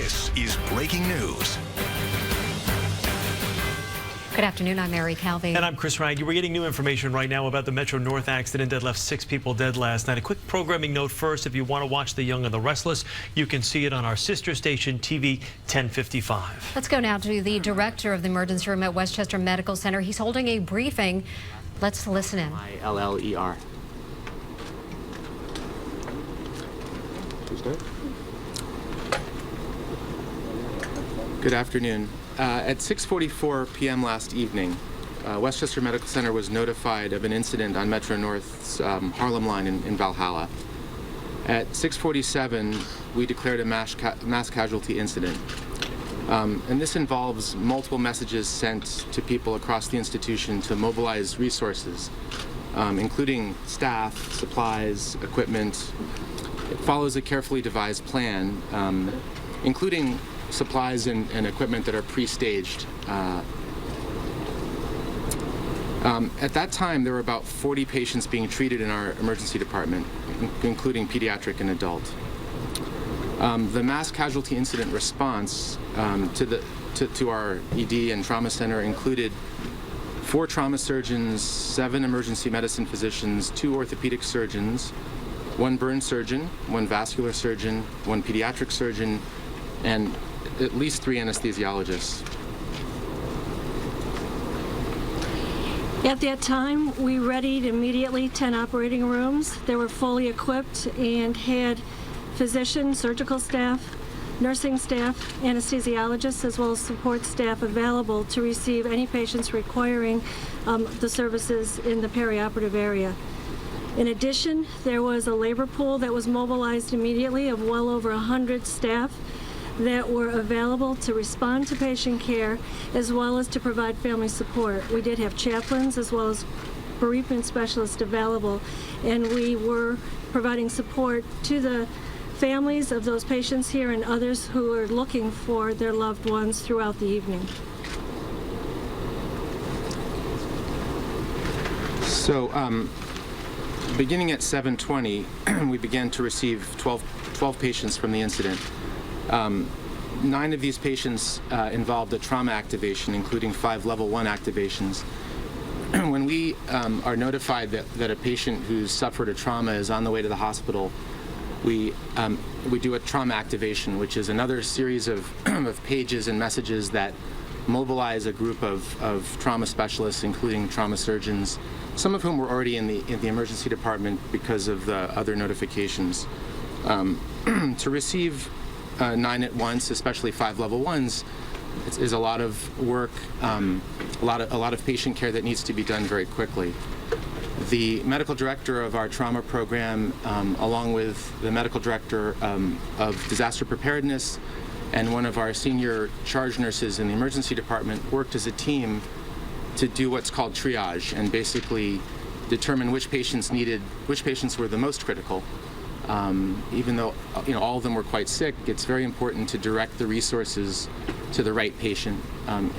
This is Breaking News. Good afternoon, I'm Mary Calvi. And I'm Chris Ryan. We're getting new information right now about the Metro North accident that left 6 people dead last night. A quick programming note first. If you want to watch The Young and the Restless, you can see it on our sister station, TV 1055. Let's go now to the director of the emergency room at Westchester Medical Center. He's holding a briefing. Let's listen in. ILLER. Good afternoon. At 6:44 p.m. last evening, Westchester Medical Center was notified of an incident on Metro North's Harlem line in Valhalla. At 6:47, we declared a mass casualty incident. And this involves multiple messages sent to people across the institution to mobilize resources, including staff, supplies, equipment. It follows a carefully devised plan, including supplies and equipment that are pre-staged. At that time, there were about 40 patients being treated in our emergency department, including pediatric and adult. The mass casualty incident response to our ED and trauma center included 4 trauma surgeons, 7 emergency medicine physicians, 2 orthopedic surgeons, 1 burn surgeon, 1 vascular surgeon, 1 pediatric surgeon, and at least 3 anesthesiologists. At that time, we readied immediately 10 operating rooms. They were fully equipped and had physicians, surgical staff, nursing staff, anesthesiologists, as well as support staff available to receive any patients requiring the services in the perioperative area. In addition, there was a labor pool that was mobilized immediately of well over 100 staff that were available to respond to patient care as well as to provide family support. We did have chaplains as well as bereavement specialists available, and we were providing support to the families of those patients here and others who are looking for their loved ones throughout the evening. So, beginning at 7:20, we began to receive 12 patients from the incident. 9 of these patients involved a trauma activation, including 5 level 1 activations. When we are notified that a patient who's suffered a trauma is on the way to the hospital, we do a trauma activation, which is another series of pages and messages that mobilize a group of trauma specialists, including trauma surgeons, some of whom were already in the emergency department because of the other notifications. To receive 9 at once, especially 5 level 1s, is a lot of work, a lot of patient care that needs to be done very quickly. The medical director of our trauma program, along with the medical director of disaster preparedness and one of our senior charge nurses in the emergency department, worked as a team to do what's called triage and basically determine which patients were the most critical. Even though all of them were quite sick, it's very important to direct the resources to the right patient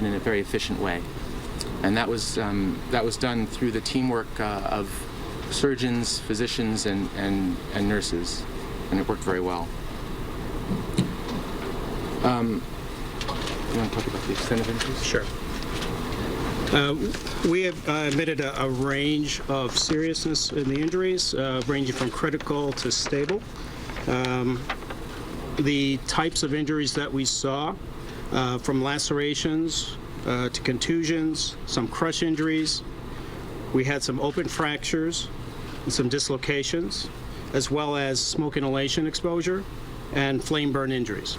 in a very efficient way. And that was done through the teamwork of surgeons, physicians, and nurses, and it worked very well. You want to talk about the extent of injuries? Sure. We have admitted a range of seriousness in the injuries, ranging from critical to stable. The types of injuries that we saw, from lacerations to contusions, some crush injuries. We had some open fractures and some dislocations, as well as smoke inhalation exposure and flame burn injuries.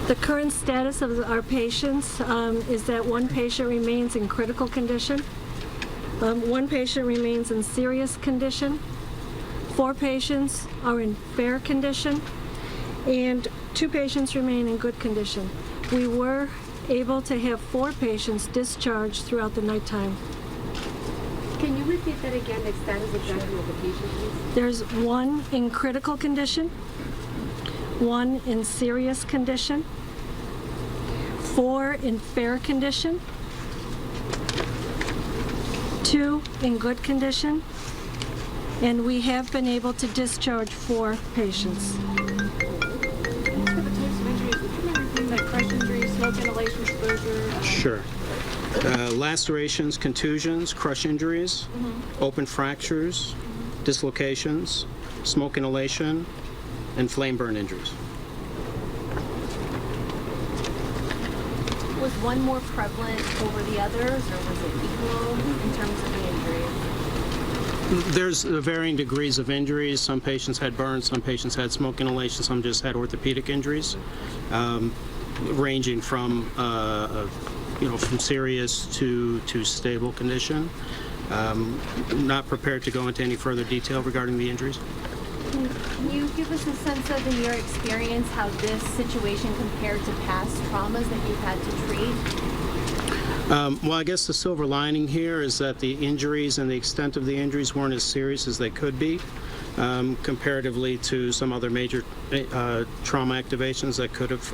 The current status of our patients is that 1 patient remains in critical condition, 1 patient remains in serious condition, 4 patients are in fair condition, and 2 patients remain in good condition. We were able to have 4 patients discharged throughout the nighttime. Can you repeat that again, the status exactly of the patient, please? There's 1 in critical condition, 1 in serious condition, 4 in fair condition, 2 in good condition, and we have been able to discharge 4 patients. For the types of injuries, would you mind repeating that? Crush injury, smoke inhalation exposure? Sure. Lacerations, contusions, crush injuries, open fractures, dislocations, smoke inhalation, and flame burn injuries. Was one more prevalent over the others, or was it equal in terms of the injuries? There's varying degrees of injuries. Some patients had burns, some patients had smoke inhalation, some just had orthopedic injuries, ranging from from serious to stable condition. Not prepared to go into any further detail regarding the injuries. Can you give us a sense of, in your experience, how this situation compared to past traumas that you've had to treat? Well, I guess the silver lining here is that the injuries and the extent of the injuries weren't as serious as they could be, comparatively to some other major trauma activations that could have,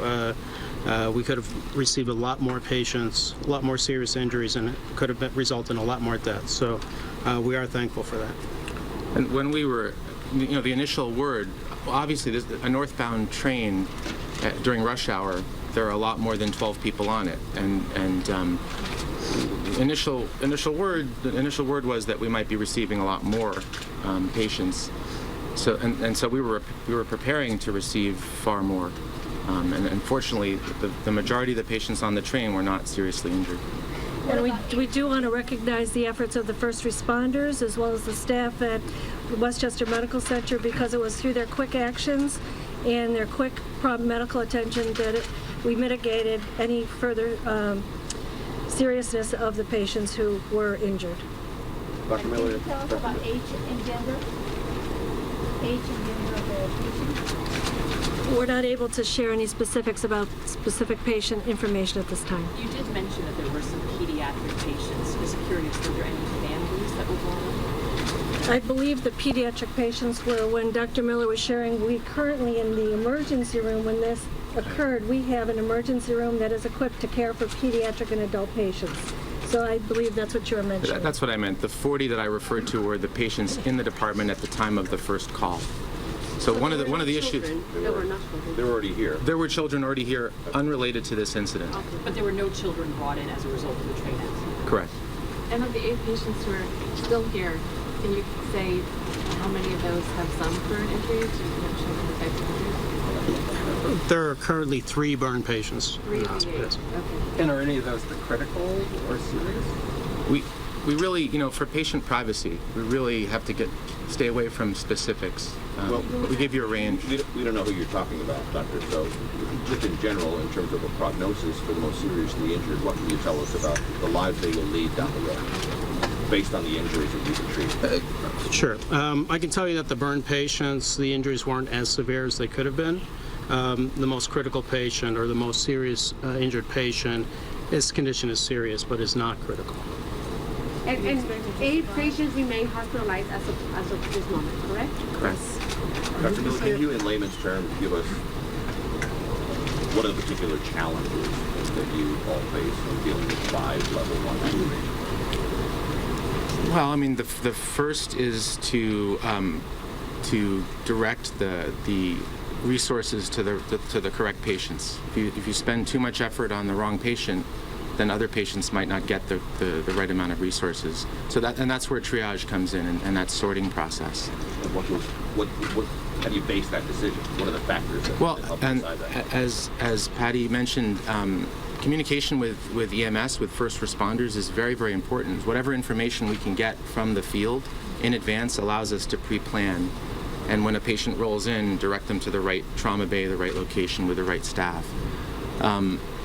we could have received a lot more patients, a lot more serious injuries, and it could have resulted in a lot more deaths. So we are thankful for that. And when we were, the initial word, obviously there's a northbound train during rush hour, there are a lot more than 12 people on it, and the initial word was that we might be receiving a lot more patients. So so we were preparing to receive far more, and unfortunately the majority of the patients on the train were not seriously injured. And we do want to recognize the efforts of the first responders as well as the staff at Westchester Medical Center, because it was through their quick actions and their quick prompt medical attention that we mitigated any further seriousness of the patients who were injured. Dr. Miller, can you tell us about age and gender? Age and gender of the patients? We're not able to share any specifics about specific patient information at this time. You did mention that there were some pediatric patients. Just curious, were there any families that were brought in? I believe the pediatric patients were when Dr. Miller was sharing. We currently, in the emergency room, when this occurred, we have an emergency room that is equipped to care for pediatric and adult patients. So I believe that's what you were mentioning. That's what I meant. The 40 that I referred to were the patients in the department at the time of the first call. So one of the issues. They were already here. There were children already here, unrelated to this incident. Okay. But there were no children brought in as a result of the train accident? Correct. And of the 8 patients who are still here, can you say how many of those have some current injuries? Do you have children with types of injuries? There are currently 3 burn patients. 3 in of the the 8. hospital. Okay. And are any of those the critical or serious? We really, for patient privacy, we really have to stay away from specifics. We give you a range. We don't know who you're talking about, Doctor. So, just in general, in terms of a prognosis for the most seriously injured, what can you tell us about the lives they will lead down the road, based on the injuries that you can treat? Sure. I can tell you that the burn patients, the injuries weren't as severe as they could have been. The most critical patient, or the most serious injured patient, his condition is serious but is not critical. And 8 patients remain hospitalized as of this moment, correct? Correct. Dr. Miller, can you, in layman's terms, give us what are the particular challenges that you all face when dealing with 5 level 1 activations? Well, I mean, the first is to direct the resources to the correct patients. If you spend too much effort on the wrong patient, then other patients might not get the right amount of resources. So that's where triage comes in, and that sorting process. And how do you base that decision? What are the factors that help and decide that? as Patty mentioned, communication with EMS, with first responders, is very, very important. Whatever information we can get from the field in advance allows us to pre-plan, and when a patient rolls in, direct them to the right trauma bay, the right location, with the right staff.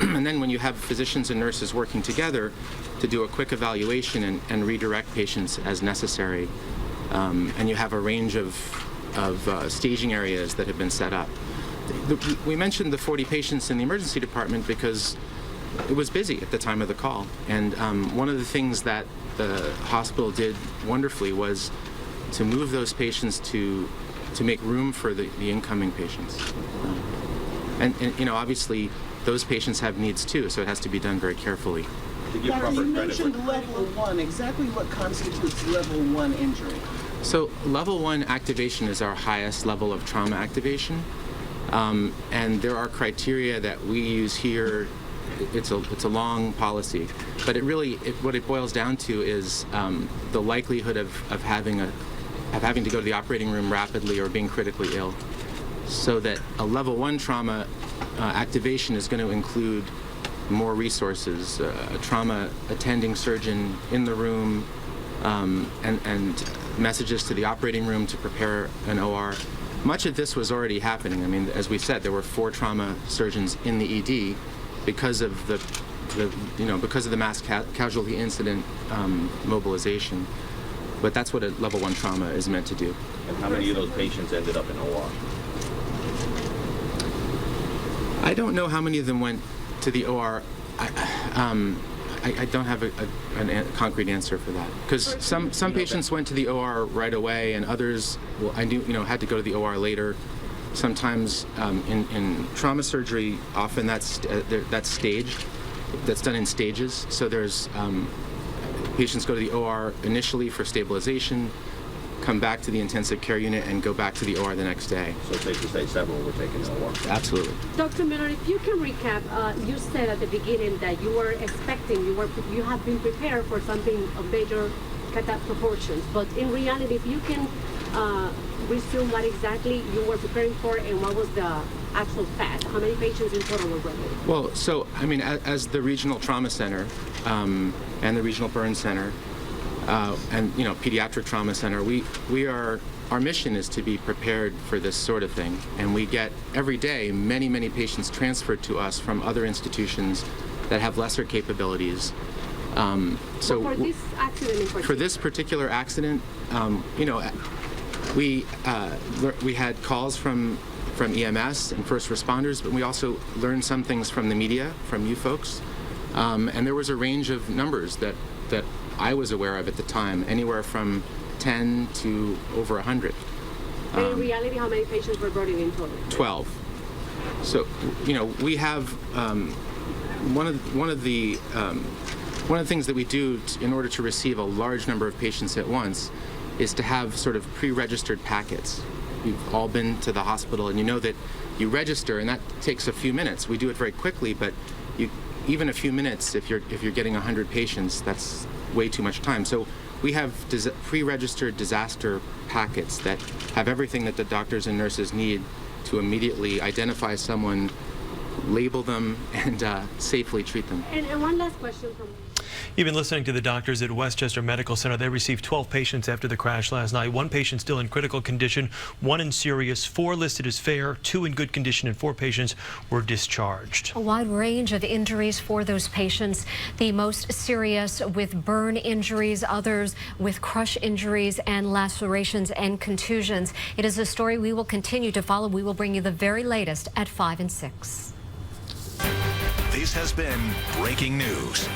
And then when you have physicians and nurses working together to do a quick evaluation and redirect patients as necessary, and you have a range of staging areas that have been set up. We mentioned the 40 patients in the emergency department because it was busy at the time of the call. And one of the things that the hospital did wonderfully was to move those patients to make room for the incoming patients. And obviously, those patients have needs too, so it has to be done very carefully. To give Doctor, proper you credit. mentioned level 1. Exactly what constitutes level 1 injury? So level 1 activation is our highest level of trauma activation. And there are criteria that we use here. It's a long policy, but what it boils down to is the likelihood of having to go to the operating room rapidly or being critically ill. So that a level 1 trauma activation is going to include more resources, a trauma attending surgeon in the room, and messages to the operating room to prepare an OR. Much of this was already happening. I mean, as we said, there were 4 trauma surgeons in the ED because of the mass casualty incident mobilization. But that's what a level 1 trauma is meant to do. And how many of those patients ended up in OR? I don't know how many of them went to the OR. I don't have a concrete answer for that, because some patients went to the OR right away, and others, well, I knew, had to go to the OR later. Sometimes in trauma surgery, often that's staged. That's done in stages. So there's patients go to the OR initially for stabilization, come back to the intensive care unit, and go back to the OR the next day. So it's safe to say several were taken to OR. Absolutely. Dr. Miller, if you can recap, you said at the beginning that you were expecting, you have been prepared for something of major proportions, but in reality, if you can resume what exactly you were preparing for and what was the actual fact, how many patients in total were ready? Well, so, I mean, as the regional trauma center and the regional burn center, and pediatric trauma center, our mission is to be prepared for this sort of thing, and we get every day many patients transferred to us from other institutions that have lesser capabilities. So for this accident in particular? For this particular accident, we had calls from EMS and first responders, but we also learned some things from the media, from you folks, and there was a range of numbers that I was aware of at the time, anywhere from 10 to over 100. And in reality, how many patients were brought in total? 12. So, we have one of the things that we do in order to receive a large number of patients at once is to have sort of pre-registered packets. You've all been to the hospital, and you know that you register, and that takes a few minutes. We do it very quickly, but even a few minutes, if you're getting 100 patients, that's way too much time. So we have pre-registered disaster packets that have everything that the doctors and nurses need to immediately identify someone, label them, and safely treat them. And one last question from me. You've been listening to the doctors at Westchester Medical Center. They received 12 patients after the crash last night. 1 patient still in critical condition, 1 in serious, 4 listed as fair, 2 in good condition, and 4 patients were discharged. A wide range of injuries for those patients. The most serious with burn injuries, others with crush injuries and lacerations and contusions. It is a story we will continue to follow. We will bring you the very latest at 5 and 6. This has been Breaking News.